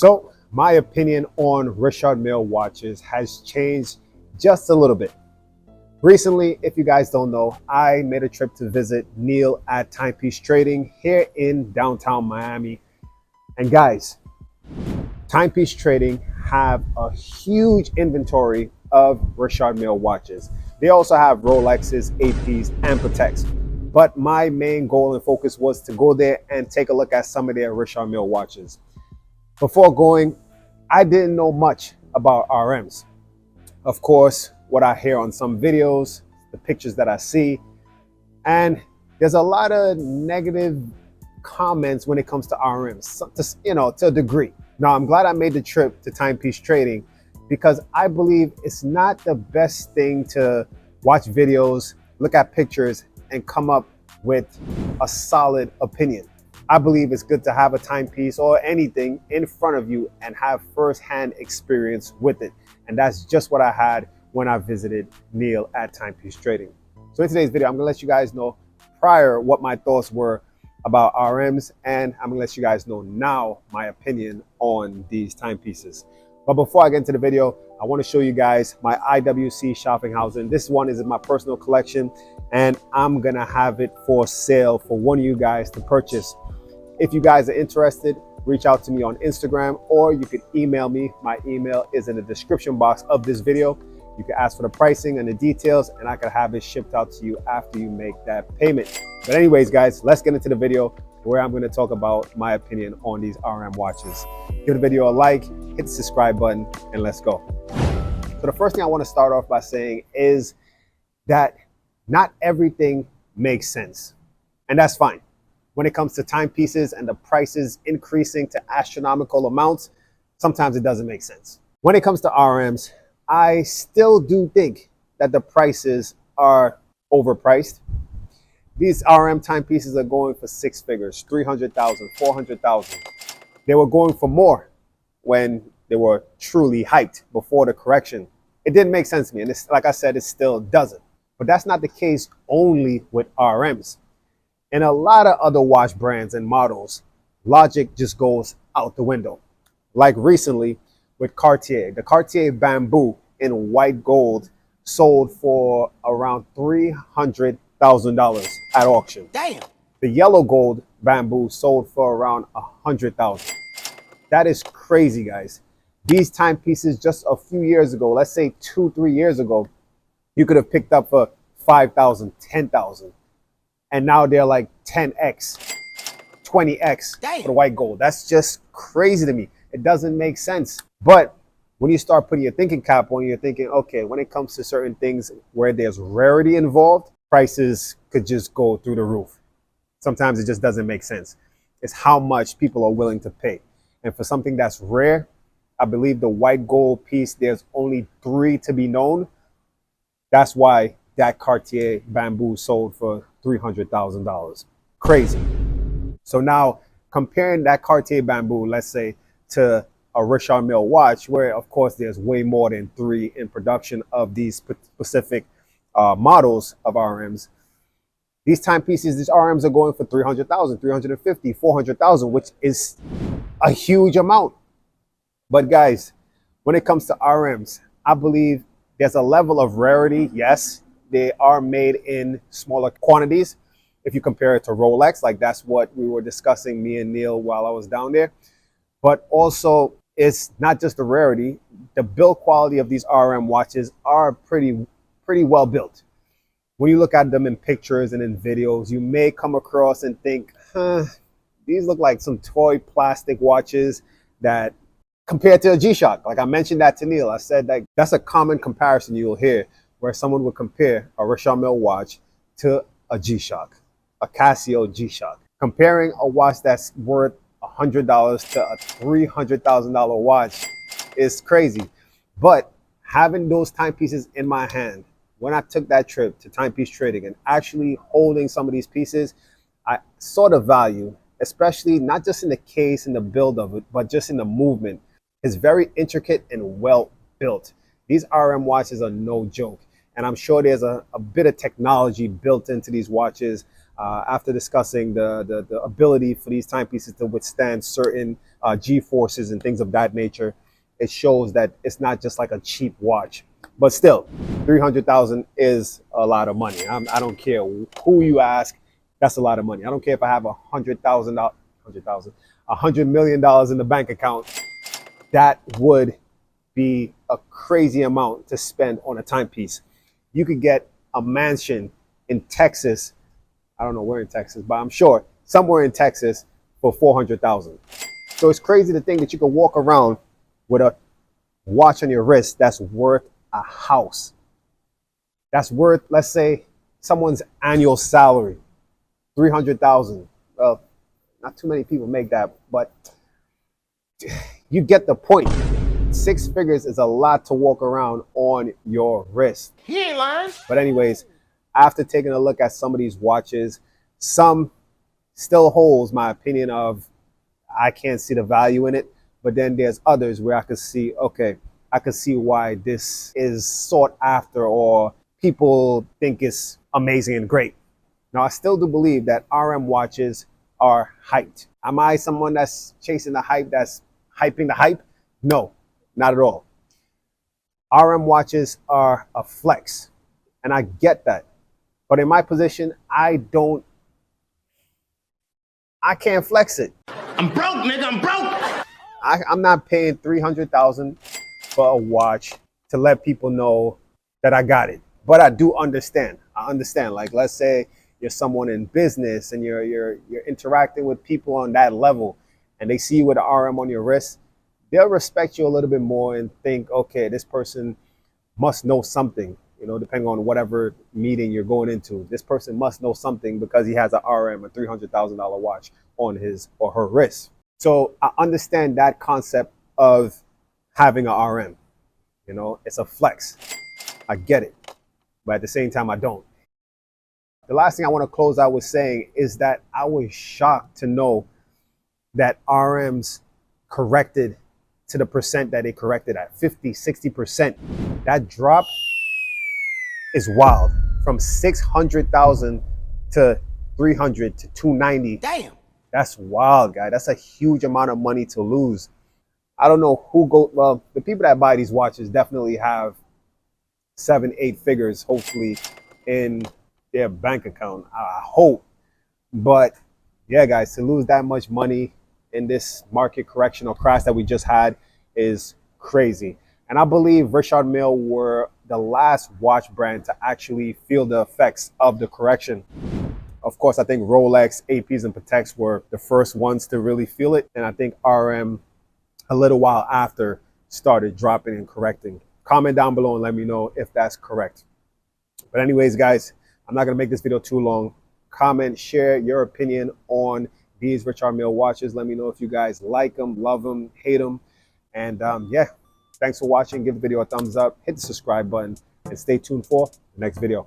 So my opinion on Richard Mille watches has changed just a little bit. Recently, if you guys don't know, I made a trip to visit Neil at Timepiece Trading here in downtown Miami. And guys, Timepiece Trading have a huge inventory of Richard Mille watches. They also have Rolexes, APs, and Pateks. But my main goal and focus was to go there and take a look at some of their Richard Mille watches. Before going, I didn't know much about RMs. Of course, what I hear on some videos, the pictures that I see, and there's a lot of negative comments when it comes to RMs, to a degree. Now, I'm glad I made the trip to Timepiece Trading because I believe it's not the best thing to watch videos, look at pictures, and come up with a solid opinion. I believe it's good to have a timepiece or anything in front of you and have first-hand experience with it. And that's just what I had when I visited Neil at Timepiece Trading. So in today's video, I'm gonna let you guys know prior what my thoughts were about RMs, and I'm gonna let you guys know now my opinion on these timepieces. But before I get into the video, I want to show you guys my IWC shopping house, and this one is in my personal collection, and I'm gonna have it for sale for one of you guys to purchase. If you guys are interested, reach out to me on Instagram, or you could email me. My email is in the description box of this video. You can ask for the pricing and the details, and I can have it shipped out to you after you make that payment. But anyways, guys, let's get into the video where I'm going to talk about my opinion on these RM watches. Give the video a like, hit the subscribe button, and let's go. So the first thing I want to start off by saying is that not everything makes sense, and that's fine. When it comes to timepieces and the prices increasing to astronomical amounts, sometimes it doesn't make sense. When it comes to RMs, I still do think that the prices are overpriced. These RM timepieces are going for six figures, 300,000, 400,000. They were going for more when they were truly hyped before the correction. It didn't make sense to me, and like I said, it still doesn't. But that's not the case only with RMs. In a lot of other watch brands and models, logic just goes out the window. Like recently with Cartier, the Cartier Bamboo in white gold sold for around $300,000 at auction. Damn. The yellow gold Bamboo sold for around $100,000. That is crazy, guys. These timepieces just a few years ago, let's say 2-3 years ago, you could have picked up for $5,000, $10,000. And now they're like 10x, 20x for the white gold. That's just crazy to me. It doesn't make sense. But when you start putting your thinking cap on, you're thinking, okay, when it comes to certain things where there's rarity involved, prices could just go through the roof. Sometimes it just doesn't make sense. It's how much people are willing to pay. And for something that's rare, I believe the white gold piece, there's only 3 to be known. That's why that Cartier Bamboo sold for $300,000. Crazy. So now comparing that Cartier Bamboo, let's say, to a Richard Mille watch, where of course there's way more than 3 in production of these specific models of RMs. These timepieces, these RMs are going for 300,000, 350, 400,000, which is a huge amount. But guys, when it comes to RMs, I believe there's a level of rarity. Yes, they are made in smaller quantities. If you compare it to Rolex, like that's what we were discussing, me and Neil, while I was down there. But also, it's not just the rarity. The build quality of these RM watches are pretty well built. When you look at them in pictures and in videos, you may come across and think, these look like some toy plastic watches that compared to a G-Shock. Like I mentioned that to Neil. I said that that's a common comparison you'll hear, where someone would compare a Richard Mille watch to a G-Shock, a Casio G-Shock. Comparing a watch that's worth $100 to a $300,000 watch is crazy. But having those timepieces in my hand, when I took that trip to Timepiece Trading and actually holding some of these pieces, I saw the value, especially not just in the case and the build of it, but just in the movement. It's very intricate and well built. These RM watches are no joke. And I'm sure there's a bit of technology built into these watches after discussing the ability for these timepieces to withstand certain G-forces and things of that nature, it shows that it's not just like a cheap watch. But still, 300,000 is a lot of money. I don't care who you ask, that's a lot of money. I don't care if I have $100 million in the bank account. That would be a crazy amount to spend on a timepiece. You could get a mansion in Texas. I don't know where in Texas, but I'm sure somewhere in Texas for 400,000. So it's crazy to think that you can walk around with a watch on your wrist that's worth a house. That's worth, let's say, someone's annual salary, 300,000. Well, not too many people make that, but you get the point. 6 figures is a lot to walk around on your wrist. He ain't lying. But anyways, after taking a look at some of these watches, some still holds my opinion of I can't see the value in it. But then there's others where I could see, okay, I could see why this is sought after or people think it's amazing and great. Now, I still do believe that RM watches are hyped. Am I someone that's chasing the hype, that's hyping the hype? No, not at all. RM watches are a flex, and I get that. But in my position, I can't flex it. I'm broke, nigga, I'm broke. I'm not paying 300,000 for a watch to let people know that I got it. But I do understand. I understand. Like, let's say you're someone in business and you're interacting with people on that level, and they see you with an RM on your wrist, they'll respect you a little bit more and think, okay, this person must know something. You know, depending on whatever meeting you're going into, this person must know something because he has an RM, a $300,000 watch on his or her wrist. So I understand that concept of having an RM. You know, it's a flex. I get it. But at the same time, I don't. The last thing I want to close out with saying is that I was shocked to know that RMs corrected to the percent that they corrected at, 50, 60%. That drop is wild. From 600,000 to 300 to 290. Damn. That's wild, guy. That's a huge amount of money to lose. I don't know who well, the people that buy these watches definitely have 7, 8 figures, hopefully, in their bank account. I hope. But yeah, guys, to lose that much money in this market correction or crash that we just had is crazy. And I believe Richard Mille were the last watch brand to actually feel the effects of the correction. Of course, I think Rolex, APs, and Pateks were the first ones to really feel it. And I think RM, a little while after, started dropping and correcting. Comment down below and let me know if that's correct. But anyways, guys, I'm not going to make this video too long. Comment, share your opinion on these Richard Mille watches. Let me know if you guys like them, love them, hate them. And yeah, thanks for watching. Give the video a thumbs up, hit the subscribe button, and stay tuned for the next video.